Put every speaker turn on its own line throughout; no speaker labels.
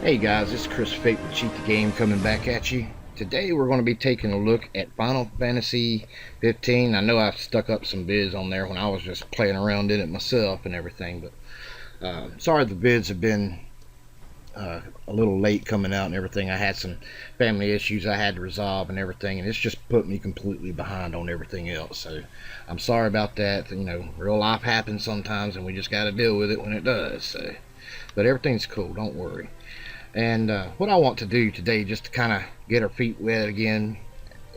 Hey guys, this is Chris Fayte with Cheat the Game coming back at you. Today we're going to be taking a look at Final Fantasy 15. I know I've stuck up some vids on there when I was just playing around in it myself and everything, but sorry the vids have been a little late coming out and everything. I had some family issues I had to resolve and everything, and it's just put me completely behind on everything else. So I'm sorry about that. You know, real life happens sometimes and we just got to deal with it when it does. So, but everything's cool, don't worry. And what I want to do today, just to kind of get our feet wet again,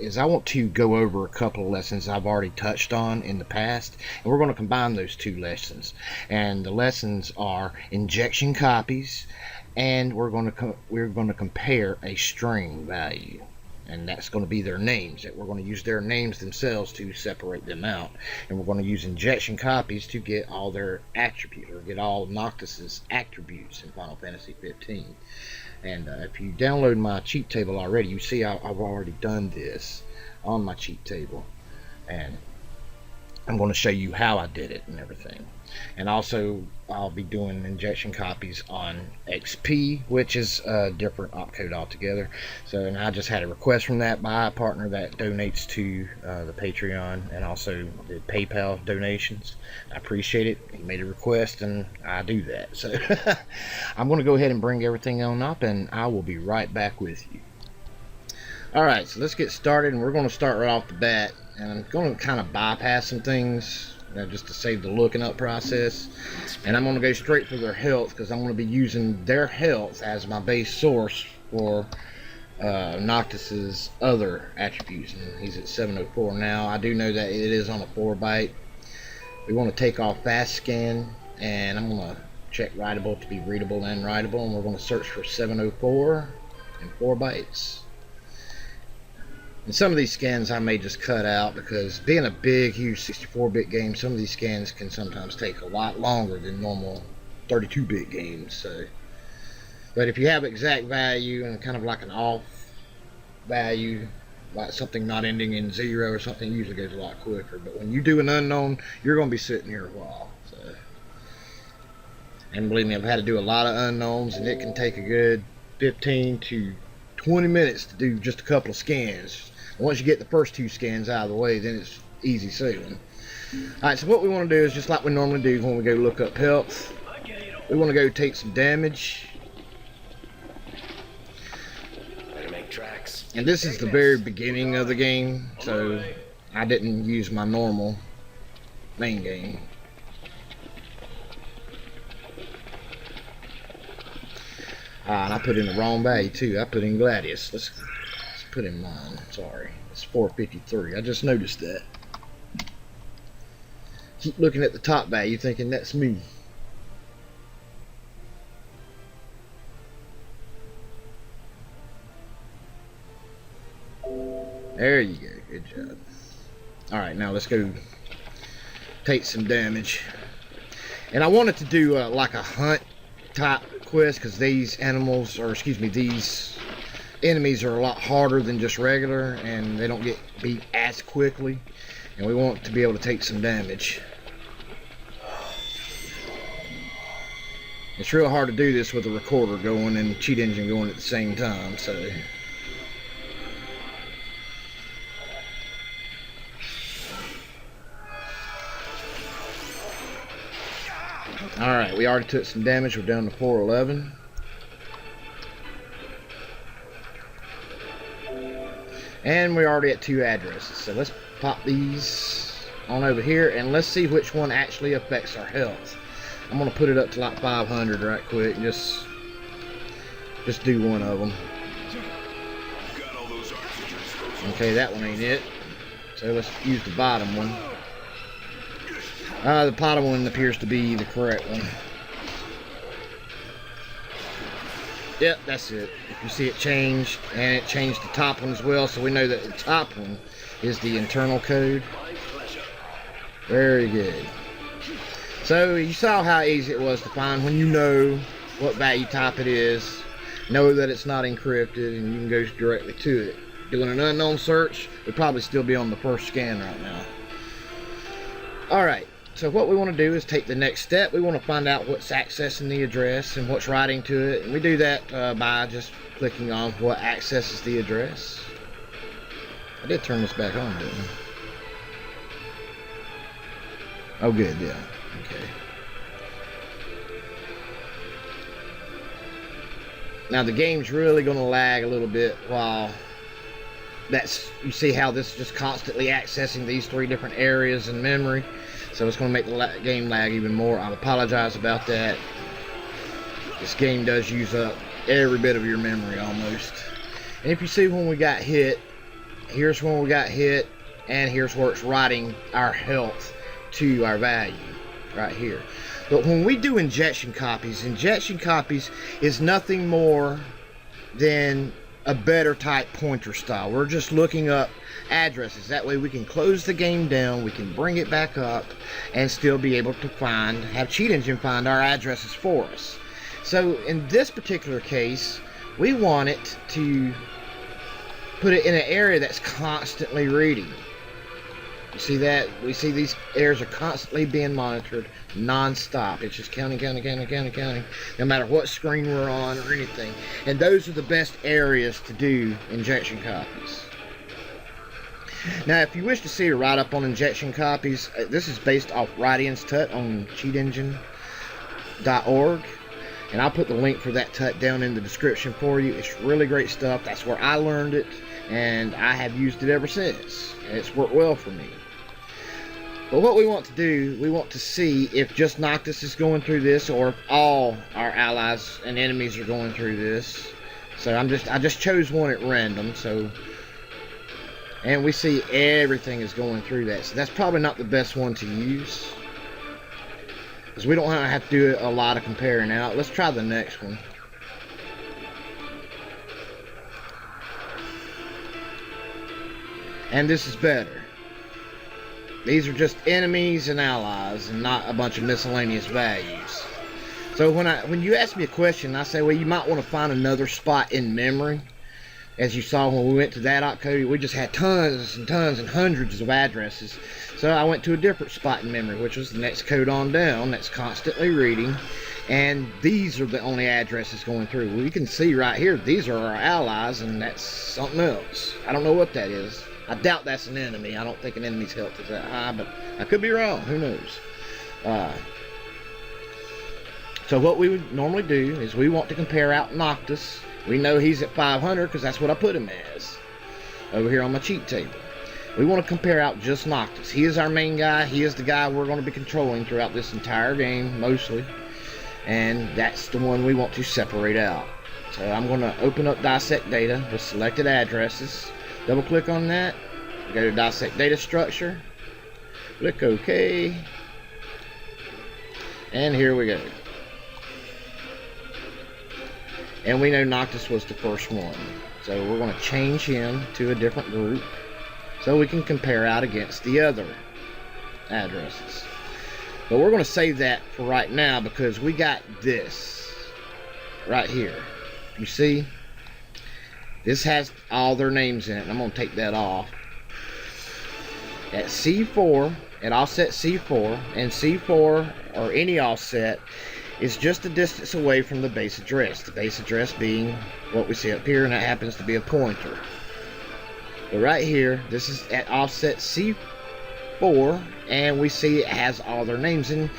is I want to go over a couple of lessons I've already touched on in the past, and we're going to combine those two lessons. And the lessons are injection copies, and we're going to compare a string value, and that's going to be their names. We're going to use their names themselves to separate them out, and we're going to use injection copies to get all their attributes, or get all Noctis's attributes in Final Fantasy 15. And if you download my cheat table already, you see I've already done this on my cheat table, and I'm going to show you how I did it and everything. And also I'll be doing injection copies on XP, which is a different opcode altogether. So, and I just had a request from that by a partner that donates to the Patreon and also the PayPal donations. I appreciate it. He made a request and I do that. So I'm going to go ahead and bring everything on up, and I will be right back with you. Alright, so let's get started, and we're going to start right off the bat, and I'm going to kind of bypass some things, just to save the looking up process, and I'm going to go straight for their health, because I'm going to be using their health as my base source for Noctis's other attributes. And he's at 704 now. I do know that it is on a 4-byte. We want to take off fast scan, and I'm going to check writable to be readable and writable, and we're going to search for 704 and 4 bytes. And some of these scans I may just cut out, because being a big, huge 64-bit game, some of these scans can sometimes take a lot longer than normal 32-bit games. So, but if you have exact value and kind of like an off value, like something not ending in 0 or something, usually goes a lot quicker. But when you do an unknown, you're going to be sitting here a while. So, and believe me, I've had to do a lot of unknowns, and it can take a good 15 to 20 minutes to do just a couple of scans. Once you get the first 2 scans out of the way, then it's easy sailing. Alright, so what we want to do is just like we normally do when we go look up health. We want to go take some damage. And this is the very beginning of the game, so I didn't use my normal main game. And I put in the wrong value too. I put in Gladius. Let's put in mine. Sorry, it's 453. I just noticed that. Keep looking at the top value, thinking that's me. There you go. Good job. All right, now let's go take some damage. And I wanted to do like a hunt type quest, because these animals, or excuse me, these enemies are a lot harder than just regular, and they don't get beat as quickly, and we want to be able to take some damage. It's real hard to do this with a recorder going and cheat engine going at the same time. So alright, we already took some damage. We're down to 411. And we're already at 2 addresses. So let's pop these on over here, and let's see which one actually affects our health. I'm going to put it up to like 500 right quick, and just do one of them. Okay, that one ain't it. So let's use the bottom one. The bottom one appears to be the correct one. Yep, that's it. If you see it changed, and it changed the top one as well, so we know that the top one is the internal code. Very good. So you saw how easy it was to find when you know what value type it is. Know that it's not encrypted, and you can go directly to it. Doing an unknown search, we'd probably still be on the first scan right now. Alright, So what we want to do is take the next step. We want to find out what's accessing the address and what's writing to it. And we do that by just clicking on what accesses the address. I did turn this back on, didn't I? Oh, good, yeah. Okay. Now the game's really going to lag a little bit while you see how this is just constantly accessing these 3 different areas in memory. So it's going to make the game lag even more. I apologize about that. This game does use up every bit of your memory almost. And if you see when we got hit, here's when we got hit, and here's where it's writing our health to our value right here. But when we do injection copies is nothing more than a better type pointer style. We're just looking up addresses. That way we can close the game down, we can bring it back up, and still be able to have Cheat Engine find our addresses for us. So in this particular case, we want it to put it in an area that's constantly reading. You see that? We see these areas are constantly being monitored non-stop. It's just counting, no matter what screen we're on or anything. And those are the best areas to do injection copies. Now, if you wish to see a write-up on injection copies, this is based off Radian's Tut on cheatengine.org. And I'll put the link for that tut down in the description for you. It's really great stuff. That's where I learned it, and I have used it ever since. And it's worked well for me. But what we want to do, we want to see if just Noctis is going through this, or if all our allies and enemies are going through this. So I just chose one at random. And we see everything is going through that. So that's probably not the best one to use, because we don't have to do a lot of comparing out. Let's try the next one. And this is better. These are just enemies and allies, and not a bunch of miscellaneous values. So when you ask me a question, I say, well, you might want to find another spot in memory. As you saw when we went to that opcode, we just had tons and tons and hundreds of addresses. So I went to a different spot in memory, which was the next code on down that's constantly reading. And these are the only addresses going through. We can see right here, these are our allies, and that's something else. I don't know what that is. I doubt that's an enemy. I don't think an enemy's health is that high, but I could be wrong. Who knows? So what we would normally do is we want to compare out Noctis. We know he's at 500 because that's what I put him as over here on my cheat table. We want to compare out just Noctis. He is our main guy. He is the guy we're going to be controlling throughout this entire game, mostly. And that's the one we want to separate out. So I'm going to open up Dissect Data with selected addresses. Double click on that. Go to Dissect Data Structure. Click OK. And here we go. And we know Noctis was the first one. So we're going to change him to a different group so we can compare out against the other addresses. But we're going to save that for right now because we got this right here. You see? This has all their names in it. And I'm going to take that off. At C4, at offset C4, and C4 or any offset is just a distance away from the base address. The base address being what we see up here, and that happens to be a pointer. But right here, this is at offset C4, and we see it has all their names. And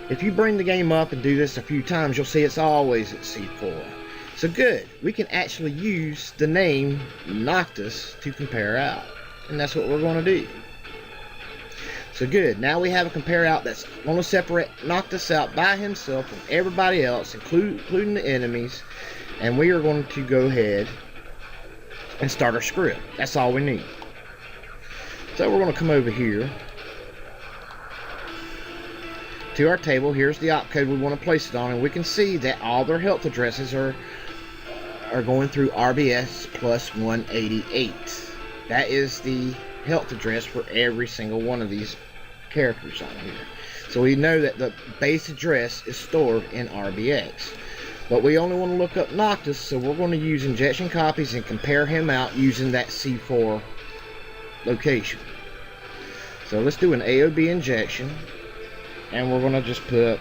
if you bring the game up and do this a few times, you'll see it's always at C4. So good, we can actually use the name Noctis to compare out, and that's what we're going to do. So good, now we have a compare out that's going to separate Noctis out by himself from everybody else, including the enemies, and we are going to go ahead and start our script. That's all we need. So we're going to come over here to our table. Here's the opcode we want to place it on, and we can see that all their health addresses are going through RBS plus 188. That is the health address for every single one of these characters on here. So we know that the base address is stored in RBX. But we only want to look up Noctis, so we're going to use injection copies and compare him out using that C4 location. So let's do an AOB injection. And we're gonna just put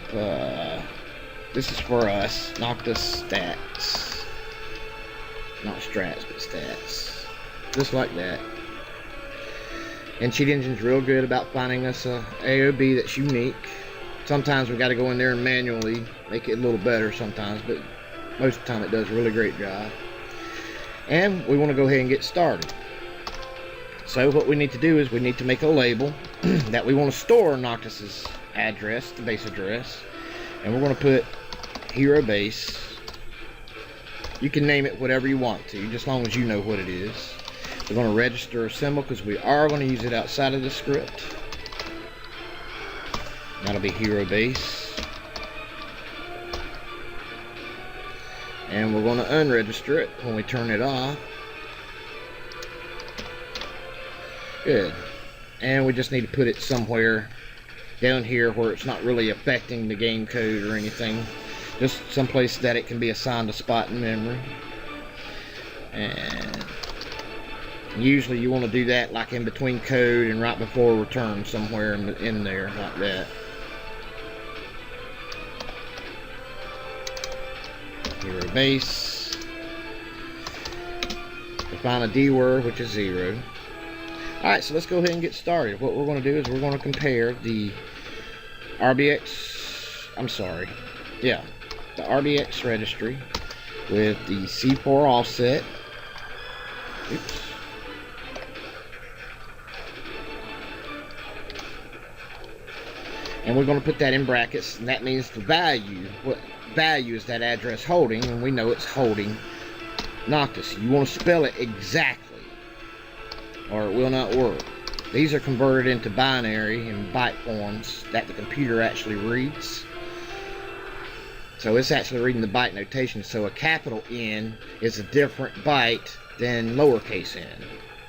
this is for us, Noctis stats. Not strats, but stats. Just like that. And Cheat Engine's real good about finding us a AOB that's unique. Sometimes we got to go in there and manually make it a little better sometimes, but most of the time it does a really great job. And we want to go ahead and get started. So what we need to do is we need to make a label that we want to store Noctis's address, the base address, and we're going to put hero base. You can name it whatever you want to, just as long as you know what it is. We're going to register a symbol because we are going to use it outside of the script. That'll be hero base. And we're going to unregister it when we turn it off. Good. And we just need to put it somewhere down here where it's not really affecting the game code or anything. Just someplace that it can be assigned a spot in memory. And usually you want to do that like in between code and right before return, somewhere in there like that. Hero base. Define a D word, which is 0. Alright, so let's go ahead and get started. What we're going to do is we're going to compare the RBX, the RBX registry with the C4 offset. Oops. And we're going to put that in brackets, and that means the value. What value is that address holding? And we know it's holding Noctis. You want to spell it exactly, or it will not work. These are converted into binary and byte forms that the computer actually reads. So it's actually reading the byte notation. So a capital N is a different byte than lowercase n.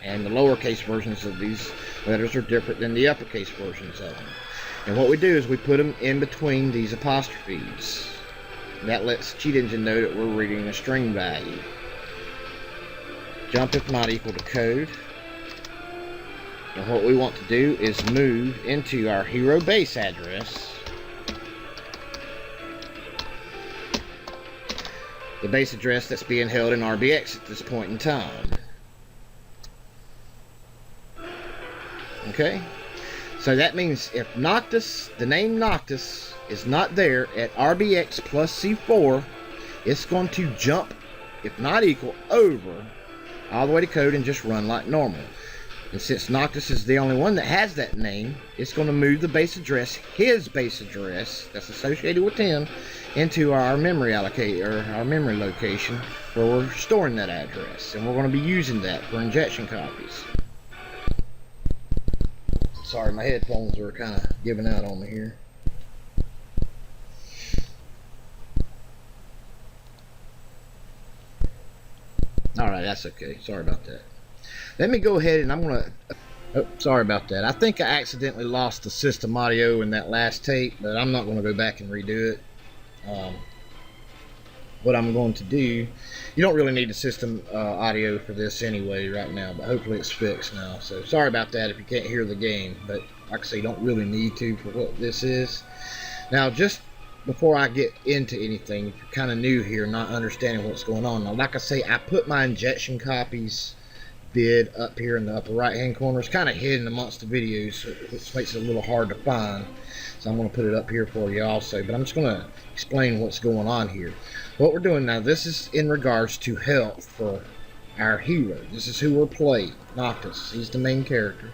And the lowercase versions of these letters are different than the uppercase versions of them. And what we do is we put them in between these apostrophes. That lets Cheat Engine know that we're reading a string value. Jump if not equal to code. And what we want to do is move into our hero base address. The base address that's being held in RBX at this point in time. Okay? So that means if Noctis, the name Noctis, is not there at RBX plus C4, it's going to jump, if not equal, over all the way to code and just run like normal. And since Noctis is the only one that has that name, it's going to move the base address, his base address that's associated with him, into our memory allocator, our memory location where we're storing that address. And we're going to be using that for injection copies. Sorry, my headphones are kind of giving out on me here. Alright, that's okay. Sorry about that. Let me go ahead and I'm going to... Oh, sorry about that. I think I accidentally lost the system audio in that last tape, but I'm not going to go back and redo it. What I'm going to do... You don't really need the system audio for this anyway right now, but hopefully it's fixed now. So sorry about that if you can't hear the game, but like I say, you don't really need to for what this is. Now, just before I get into anything, if you're kind of new here, not understanding what's going on. Now, like I say, I put my injection copies bid up here in the upper right hand corner. It's kind of hidden amongst the videos, which makes it a little hard to find. So I'm going to put it up here for you also, but I'm just going to explain what's going on here. What we're doing now, this is in regards to health for our hero. This is who we're playing, Noctis. He's the main character.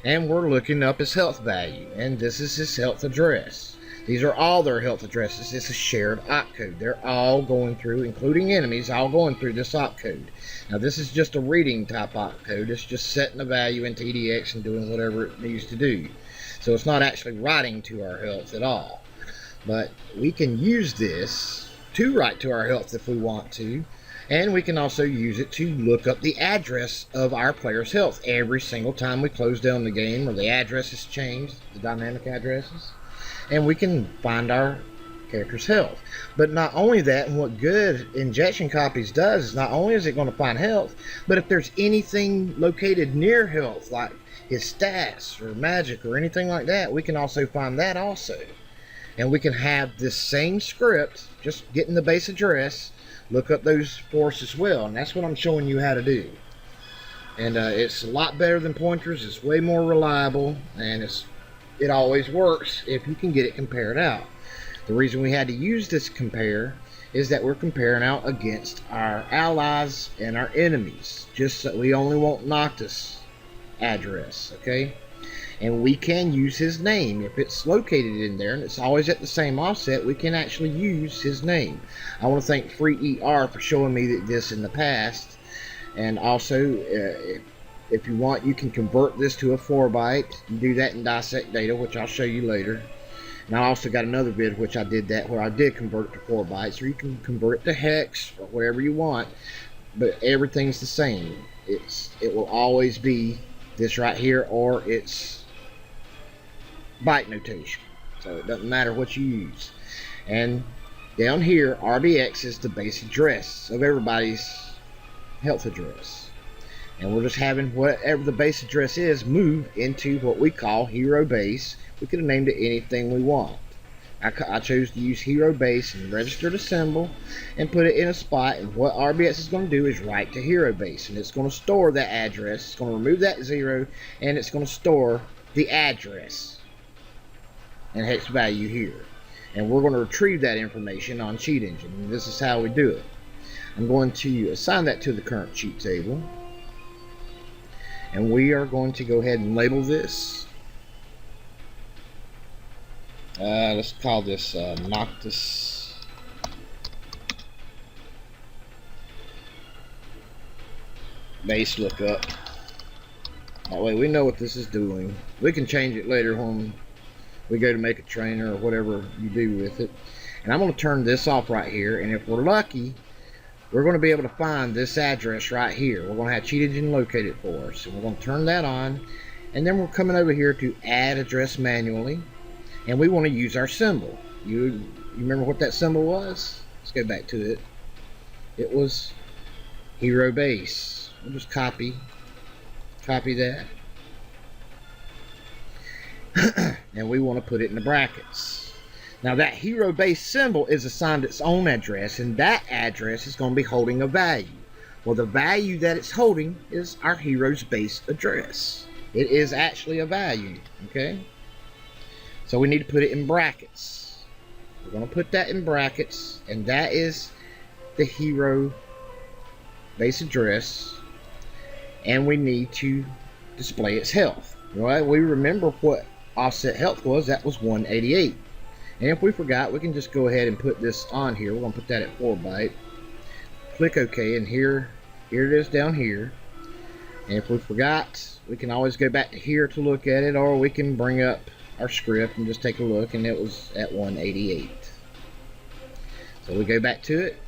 And we're looking up his health value, and this is his health address. These are all their health addresses. It's a shared opcode. They're all going through, including enemies, all going through this opcode. Now this is just a reading type opcode. It's just setting a value into EDX and doing whatever it needs to do. So it's not actually writing to our health at all. But we can use this to write to our health if we want to. And we can also use it to look up the address of our player's health every single time we close down the game or the address is changed, the dynamic addresses. And we can find our character's health. But not only that, and what good injection copies does is not only is it going to find health, but if there's anything located near health, like his stats or magic or anything like that, we can also find that also. And we can have this same script, just getting the base address, look up those for us as well. And that's what I'm showing you how to do. And it's a lot better than pointers. It's way more reliable, and it always works if you can get it compared out. The reason we had to use this compare is that we're comparing out against our allies and our enemies. Just so we only want Noctis address, okay? And we can use his name. If it's located in there and it's always at the same offset, we can actually use his name. I want to thank FreeER for showing me this in the past. And also, if you want, you can convert this to a 4-byte. You do that in Dissect Data, which I'll show you later. And I also got another vid which I did that, where I did convert it to 4 bytes, or you can convert it to hex or whatever you want, but everything's the same. It will always be this right here, or it's byte notation, so it doesn't matter what you use. And down here, RBX is the base address of everybody's health address, and we're just having whatever the base address is move into what we call hero base. We could have named it anything we want. I chose to use hero base and register the symbol and put it in a spot, and what RBX is going to do is write to hero base, and it's going to store that address. It's going to remove that 0, and it's going to store the address and hex value here, and we're going to retrieve that information on Cheat Engine, and this is how we do it. I'm going to assign that to the current cheat table, and we are going to go ahead and label this. Let's call this Noctis base lookup. That way we know what this is doing. We can change it later when we go to make a trainer or whatever you do with it. And I'm going to turn this off right here, and if we're lucky, we're going to be able to find this address right here. We're going to have Cheat Engine locate it for us, and we're going to turn that on, and then we're coming over here to add address manually. And we want to use our symbol. You remember what that symbol was? Let's go back to it. It was hero base. We'll just copy that. And we want to put it in the brackets. Now that hero base symbol is assigned its own address, and that address is going to be holding a value. Well, the value that it's holding is our hero's base address. It is actually a value, okay? So we need to put it in brackets. We're going to put that in brackets, and that is the hero base address, and we need to display its health. Right? We remember what offset health was. That was 188. And if we forgot, we can just go ahead and put this on here. We're going to put that at 4 byte. Click OK, and here it is down here. And if we forgot, we can always go back to here to look at it, or we can bring up our script and just take a look, and it was at 188. So we go back to it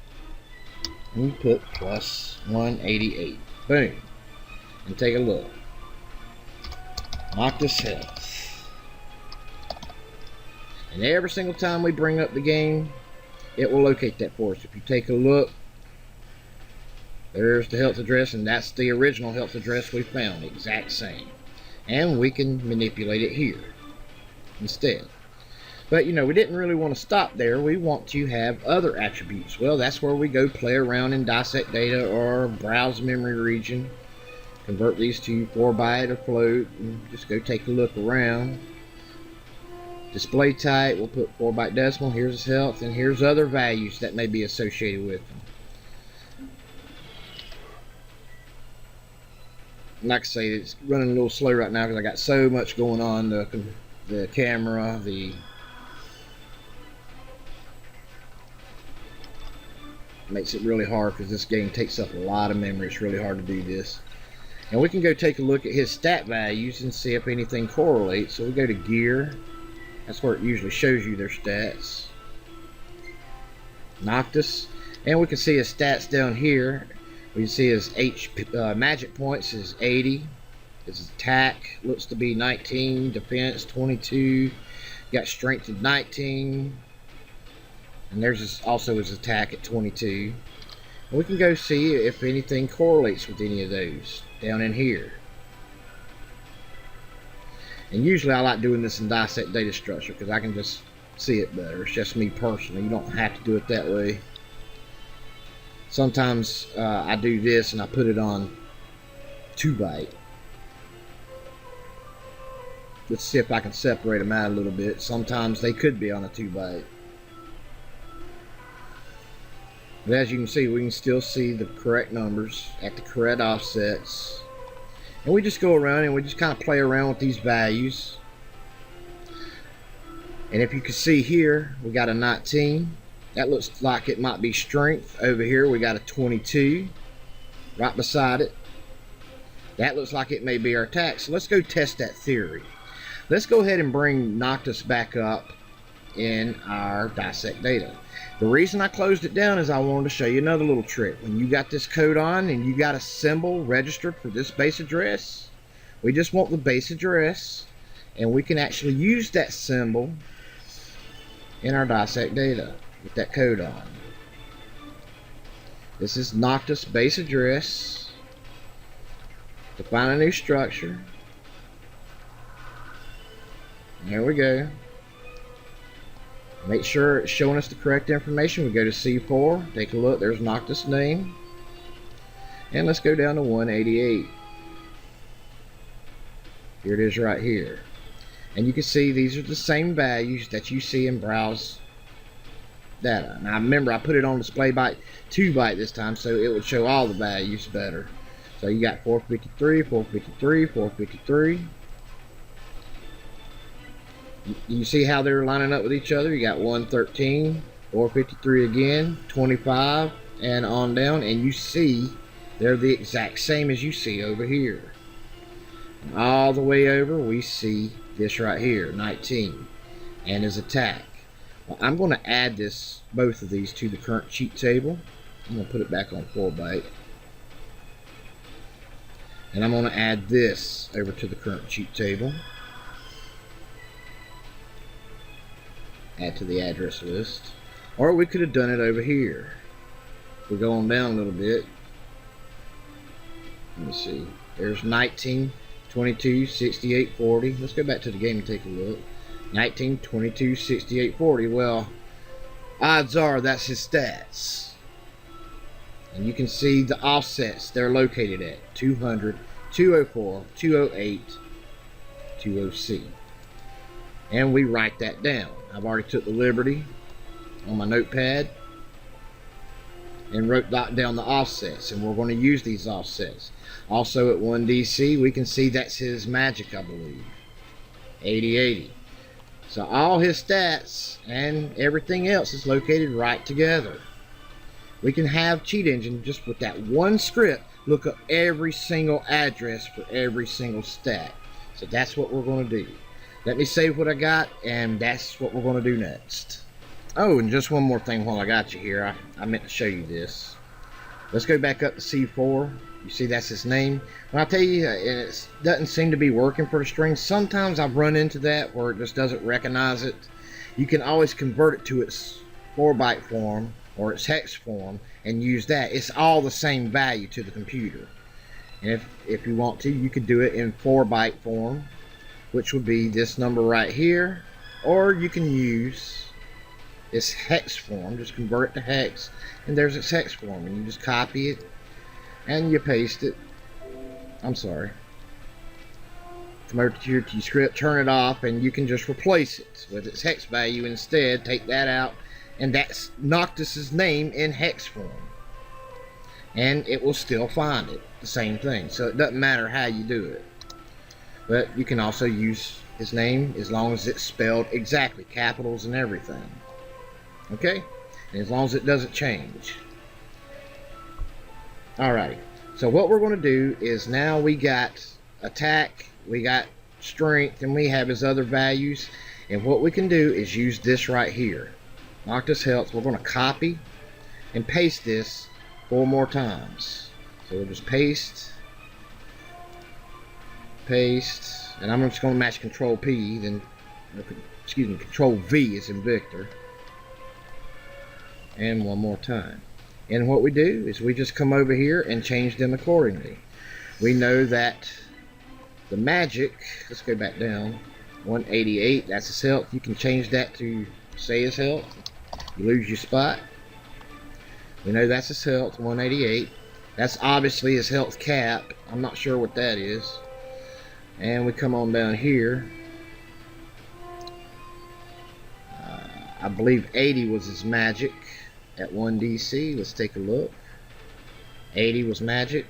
and we put plus 188. Boom. And take a look. Noctis health. And every single time we bring up the game, it will locate that for us. If you take a look, there's the health address, and that's the original health address we found, exact same. And we can manipulate it here instead. But you know, we didn't really want to stop there. We want to have other attributes. Well, that's where we go play around in Dissect Data or browse memory region, convert these to 4 byte or float, and just go take a look around. Display type, we'll put 4 byte decimal. Here's his health, and here's other values that may be associated with them. Like I say, it's running a little slow right now because I got so much going on. The camera, makes it really hard because this game takes up a lot of memory. It's really hard to do this. And we can go take a look at his stat values and see if anything correlates. So we go to gear. That's where it usually shows you their stats. Noctis. And we can see his stats down here. We can see his magic points is 80. His attack looks to be 19. Defense 22. Got strength at 19. And there's also his attack at 22. And we can go see if anything correlates with any of those down in here. And usually I like doing this in dissect data structure because I can just see it better. It's just me personally. You don't have to do it that way. Sometimes I do this and I put it on 2 byte. Let's see if I can separate them out a little bit. Sometimes they could be on a 2 byte. But as you can see, we can still see the correct numbers at the correct offsets. And we just go around and we just kind of play around with these values. And if you can see here, we got a 19. That looks like it might be strength. Over here, we got a 22 right beside it. That looks like it may be our attack. So let's go test that theory. Let's go ahead and bring Noctis back up in our dissect data. The reason I closed it down is I wanted to show you another little trick. When you got this code on and you got a symbol registered for this base address, we just want the base address, and we can actually use that symbol in our dissect data with that code on. This is Noctis base address. Define a new structure. There we go. Make sure it's showing us the correct information. We go to C4, take a look, there's Noctis name. And let's go down to 188. Here it is right here. And you can see these are the same values that you see in browse data. Now remember, I put it on display byte 2 byte this time, so it would show all the values better. So you got 453, 453, 453. You see how they're lining up with each other? You got 113, 453 again, 25, and on down, and you see they're the exact same as you see over here. And all the way over, we see this right here, 19, and his attack. Well, I'm going to add both of these to the current cheat table. I'm going to put it back on 4 byte. And I'm going to add this over to the current cheat table. Add to the address list. Or we could have done it over here. If we go on down a little bit. Let me see. There's 19, 22, 68, 40. Let's go back to the game and take a look. 19, 22, 68, 40. Well, odds are that's his stats. And you can see the offsets they're located at 200, 204, 208, 20C. And we write that down. I've already took the liberty on my notepad and wrote down the offsets, and we're going to use these offsets. Also at 1DC, we can see that's his magic, I believe. 8080. So all his stats and everything else is located right together. We can have Cheat Engine just with that one script look up every single address for every single stat. So that's what we're going to do. Let me save what I got, and that's what we're going to do next. Oh, and just one more thing while I got you here. I meant to show you this. Let's go back up to C4. You see that's his name. When I tell you, it doesn't seem to be working for the string. Sometimes I've run into that where it just doesn't recognize it. You can always convert it to its 4-byte form or its hex form and use that. It's all the same value to the computer. And if you want to, you could do it in 4-byte form, which would be this number right here, or you can use this hex form. Just convert it to hex, and there's its hex form, and you just copy it and you paste it. I'm sorry. Come over to your script, turn it off, and you can just replace it with its hex value instead. Take that out, and that's Noctis's name in hex form, and it will still find it the same thing. So it doesn't matter how you do it. But you can also use his name as long as it's spelled exactly, capitals and everything. Okay? And as long as it doesn't change. Alright, so what we're going to do is now we got attack, we got strength, and we have his other values. And what we can do is use this right here. Noctis Health. We're going to copy and paste this 4 more times. So we'll just paste, and I'm just going to match Control P, then, excuse me, Control V is in Victor, and 1 more time. And what we do is we just come over here and change them accordingly. We know that The magic, let's go back down. 188, that's his health. You can change that to say his health. You lose your spot. We know that's his health, 188. That's obviously his health cap. I'm not sure what that is. And we come on down here. I believe 80 was his magic at 1 DC. Let's take a look. 80 was magic.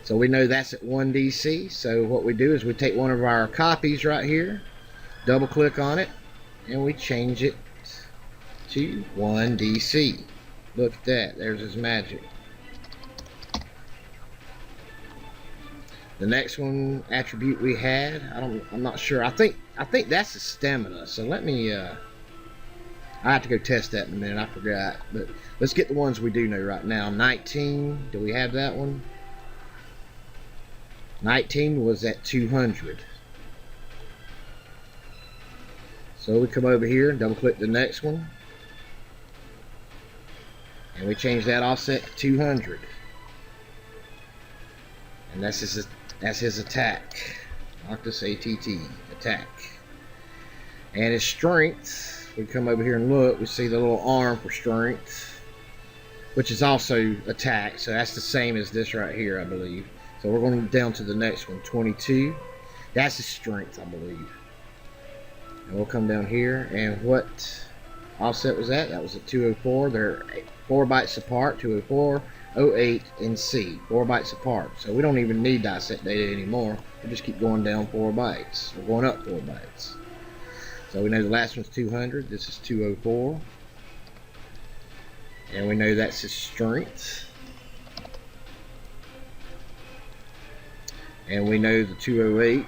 So we know that's at 1 DC. So what we do is we take one of our copies right here, double click on it, and we change it to 1 DC. Look at that. There's his magic. The next one attribute we had, I'm not sure. I think that's his stamina. So let me I have to go test that in a minute. I forgot. But let's get the ones we do know right now. 19, do we have that one? 19 was at 200. So we come over here and double click the next one. And we change that offset to 200. And that's his attack. Noctis ATT, attack. And his strength, we come over here and look, we see the little arm for strength, which is also attack. So that's the same as this right here, I believe. So we're going down to the next one, 22. That's his strength, I believe. And we'll come down here, and what offset was that? That was at 204. They're 4 bytes apart, 204, 08, and C. 4 bytes apart. So we don't even need dissect data anymore. We just keep going down 4 bytes. We're going up 4 bytes. So we know the last one's 200. This is 204. And we know that's his strength. And we know the 208.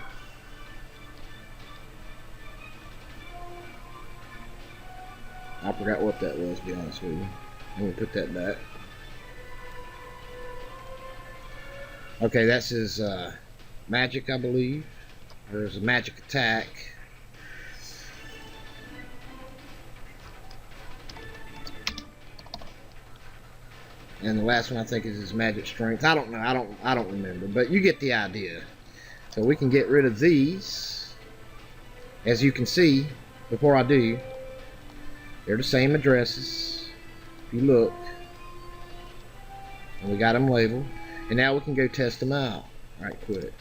I forgot what that was, to be honest with you. I'm going to put that back. Okay, that's his magic, I believe. There's a magic attack. And the last one I think is his magic strength. I don't know. I don't remember, but you get the idea. So we can get rid of these. As you can see, before I do, they're the same addresses. If you look, and we got them labeled. And now we can go test them out. Right, quit.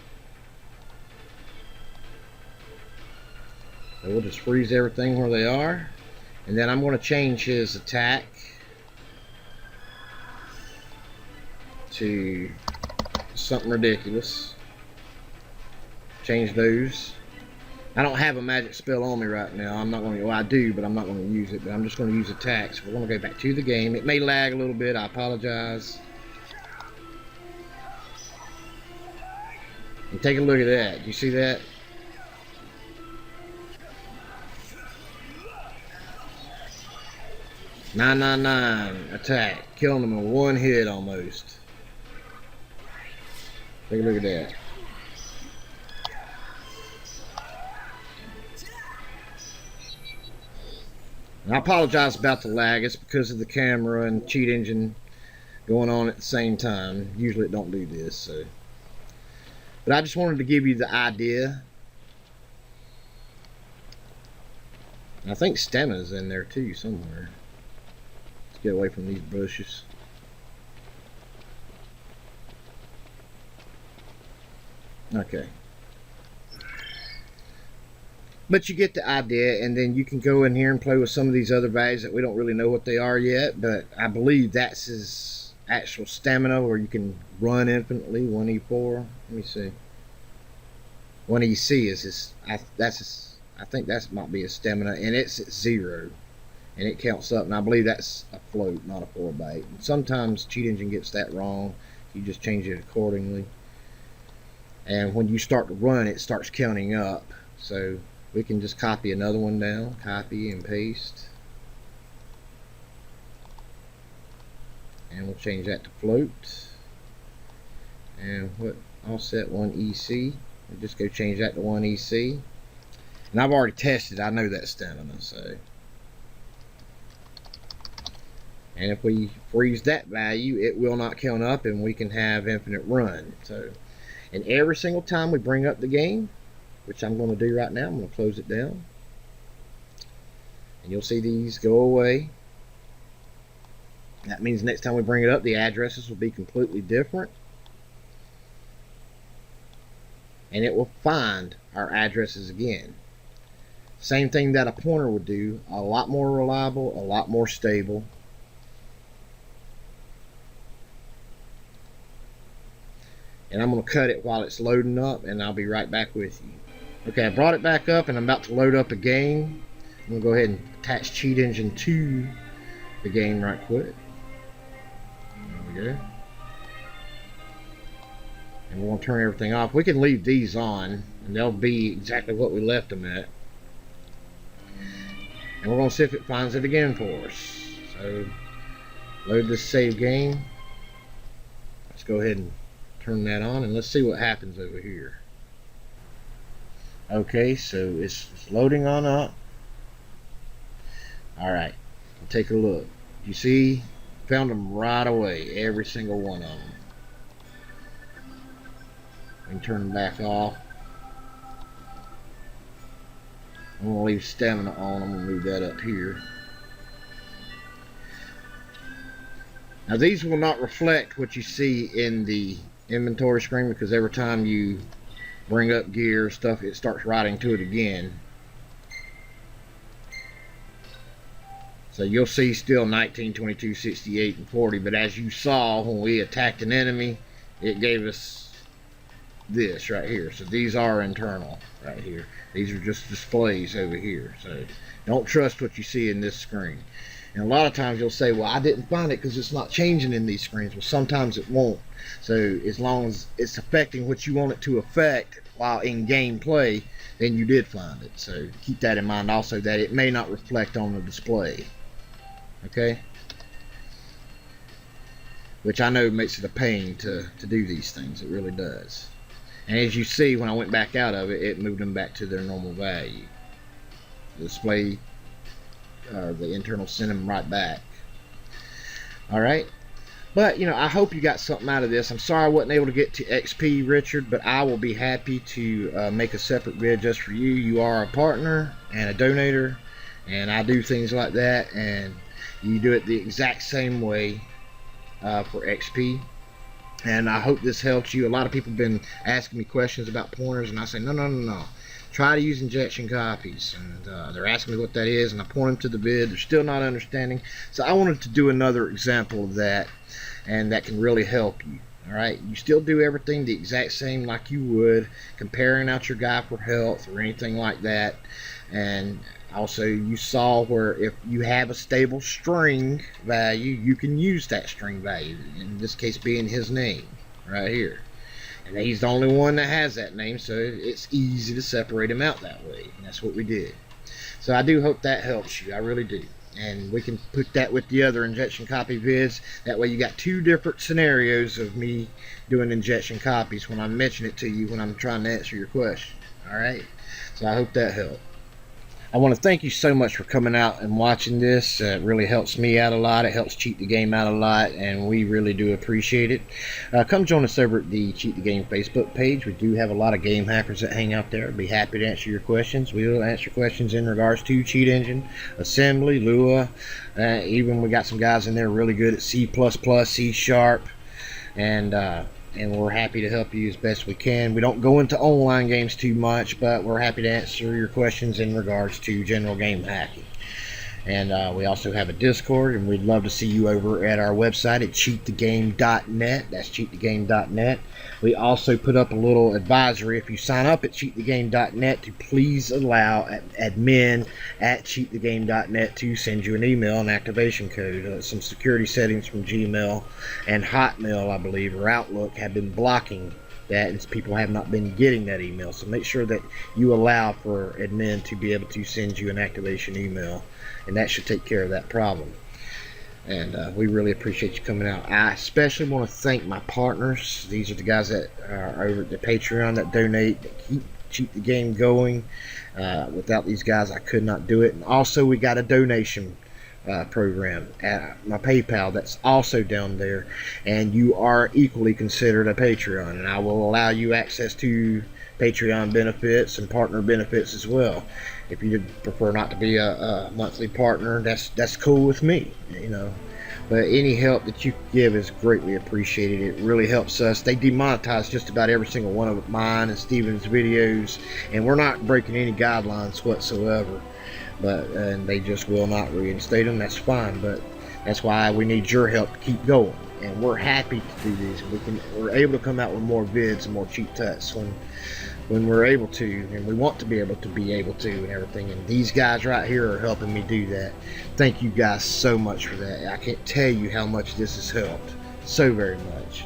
So we'll just freeze everything where they are. And then I'm going to change his attack to something ridiculous. Change those. I don't have a magic spell on me right now. I'm not going to, well I do, but I'm not going to use it. But I'm just going to use attacks. We're going to go back to the game. It may lag a little bit. I apologize. And take a look at that. Do you see that? $999 attack. Killing them in one hit almost. Take a look at that. And I apologize about the lag. It's because of the camera and cheat engine going on at the same time. Usually it don't do this, so. But I just wanted to give you the idea. I think Stamina's in there too somewhere. Let's get away from these bushes. Okay. But you get the idea, and then you can go in here and play with some of these other values that we don't really know what they are yet, but I believe that's his actual stamina, where you can run infinitely. 1E4. Let me see. 1EC is his. That's his. I think that might be his stamina, and it's at 0, and it counts up. And I believe that's a float, not a 4 byte. And sometimes Cheat Engine gets that wrong. You just change it accordingly. And when you start to run, it starts counting up. So we can just copy another one down, copy and paste. And we'll change that to float. And what offset 1EC. We'll just go change that to 1EC. And I've already tested, I know that stamina, so. And if we freeze that value, it will not count up and we can have infinite run. So And every single time we bring up the game, which I'm going to do right now, I'm going to close it down. And you'll see these go away. That means next time we bring it up, the addresses will be completely different. And it will find our addresses again. Same thing that a pointer would do, a lot more reliable, a lot more stable. And I'm going to cut it while it's loading up, and I'll be right back with you. Okay, I brought it back up, and I'm about to load up a game. I'm going to go ahead and attach Cheat Engine to the game right quick. There we go. And we're going to turn everything off. We can leave these on, and they'll be exactly what we left them at. And we're going to see if it finds it again for us. So, load this save game. Let's go ahead and turn that on, and let's see what happens over here. Okay, so it's loading on up. Alright, take a look. You see, found them right away, every single one of them. We can turn them back off. I'm going to leave stamina on. I'm going to move that up here. Now these will not reflect what you see in the inventory screen, because every time you bring up gear stuff, it starts writing to it again. So you'll see still 19, 22, 68, and 40, but as you saw when we attacked an enemy, it gave us this right here. So these are internal right here. These are just displays over here. So don't trust what you see in this screen. And a lot of times you'll say, well, I didn't find it because it's not changing in these screens. Well, sometimes it won't. So as long as it's affecting what you want it to affect while in gameplay, then you did find it. So keep that in mind also, that it may not reflect on the display. Okay? Which I know makes it a pain to do these things. It really does. And as you see, when I went back out of it, it moved them back to their normal value. The display, the internal sent them right back. Alright? But, you know, I hope you got something out of this. I'm sorry I wasn't able to get to XP, Richard, but I will be happy to make a separate vid just for you. You are a partner and a donator, and I do things like that, and you do it the exact same way for XP. And I hope this helps you. A lot of people have been asking me questions about pointers, and I say, no. Try to use injection copies. And they're asking me what that is, and I point them to the vid. They're still not understanding. So I wanted to do another example of that, and that can really help you. Alright, you still do everything the exact same like you would, comparing out your guy for health or anything like that. And also you saw where if you have a stable string value, you can use that string value, in this case being his name right here. And he's the only one that has that name, so it's easy to separate him out that way. And that's what we did. So I do hope that helps you. I really do. And we can put that with the other injection copy vids. That way you got two different scenarios of me doing injection copies when I mention it to you when I'm trying to answer your question. Alright? So I hope that helped. I want to thank you so much for coming out and watching this. It really helps me out a lot. It helps Cheat the Game out a lot, and we really do appreciate it. Come join us over at the Cheat the Game Facebook page. We do have a lot of game hackers that hang out there. Be happy to answer your questions. We will answer questions in regards to Cheat Engine, Assembly, Lua. Even we got some guys in there really good at C++, C#, and we're happy to help you as best we can. We don't go into online games too much, but we're happy to answer your questions in regards to general game hacking. And we also have a Discord, and we'd love to see you over at our website at cheatthegame.net. That's cheatthegame.net. We also put up a little advisory. If you sign up at cheatthegame.net, to please allow admin at cheatthegame.net to send you an email and activation code. Some security settings from Gmail and Hotmail, I believe, or Outlook have been blocking that, and people have not been getting that email. So make sure that you allow for admin to be able to send you an activation email, and that should take care of that problem. And we really appreciate you coming out. I especially want to thank my partners. These are the guys that are over at the Patreon that donate, that keep the game going. Without these guys, I could not do it. And also, we got a donation program at my PayPal. That's also down there, and you are equally considered a Patreon, and I will allow you access to Patreon benefits and partner benefits as well. If you prefer not to be a monthly partner, that's cool with me, you know. But any help that you give is greatly appreciated. It really helps us. They demonetize just about every single one of mine and Steven's videos, and we're not breaking any guidelines whatsoever. And they just will not reinstate them. That's fine, but that's why we need your help to keep going. And we're happy to do these. We're able to come out with more vids and more cheap tests when we're able to, and we want to be able to and everything, and these guys right here are helping me do that. Thank you guys so much for that. I can't tell you how much this has helped so very much,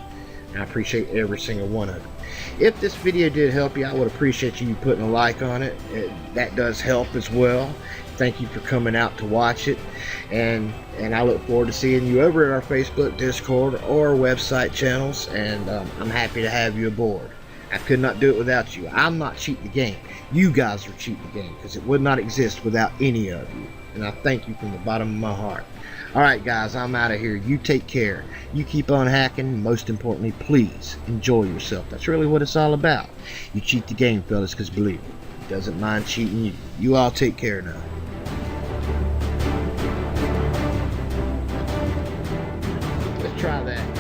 and I appreciate every single one of it. If this video did help you, I would appreciate you putting a like on it. That does help as well. Thank you for coming out to watch it, and I look forward to seeing you over at our Facebook, Discord, or website channels, and I'm happy to have you aboard. I could not do it without you. I'm not cheating the game. You guys are cheating the game, because it would not exist without any of you. And I thank you from the bottom of my heart. Alright guys, I'm out of here. You take care. You keep on hacking. Most importantly, please enjoy yourself. That's really what it's all about. You cheat the game, fellas, because believe me, it doesn't mind cheating you. You all take care now. Let's try that.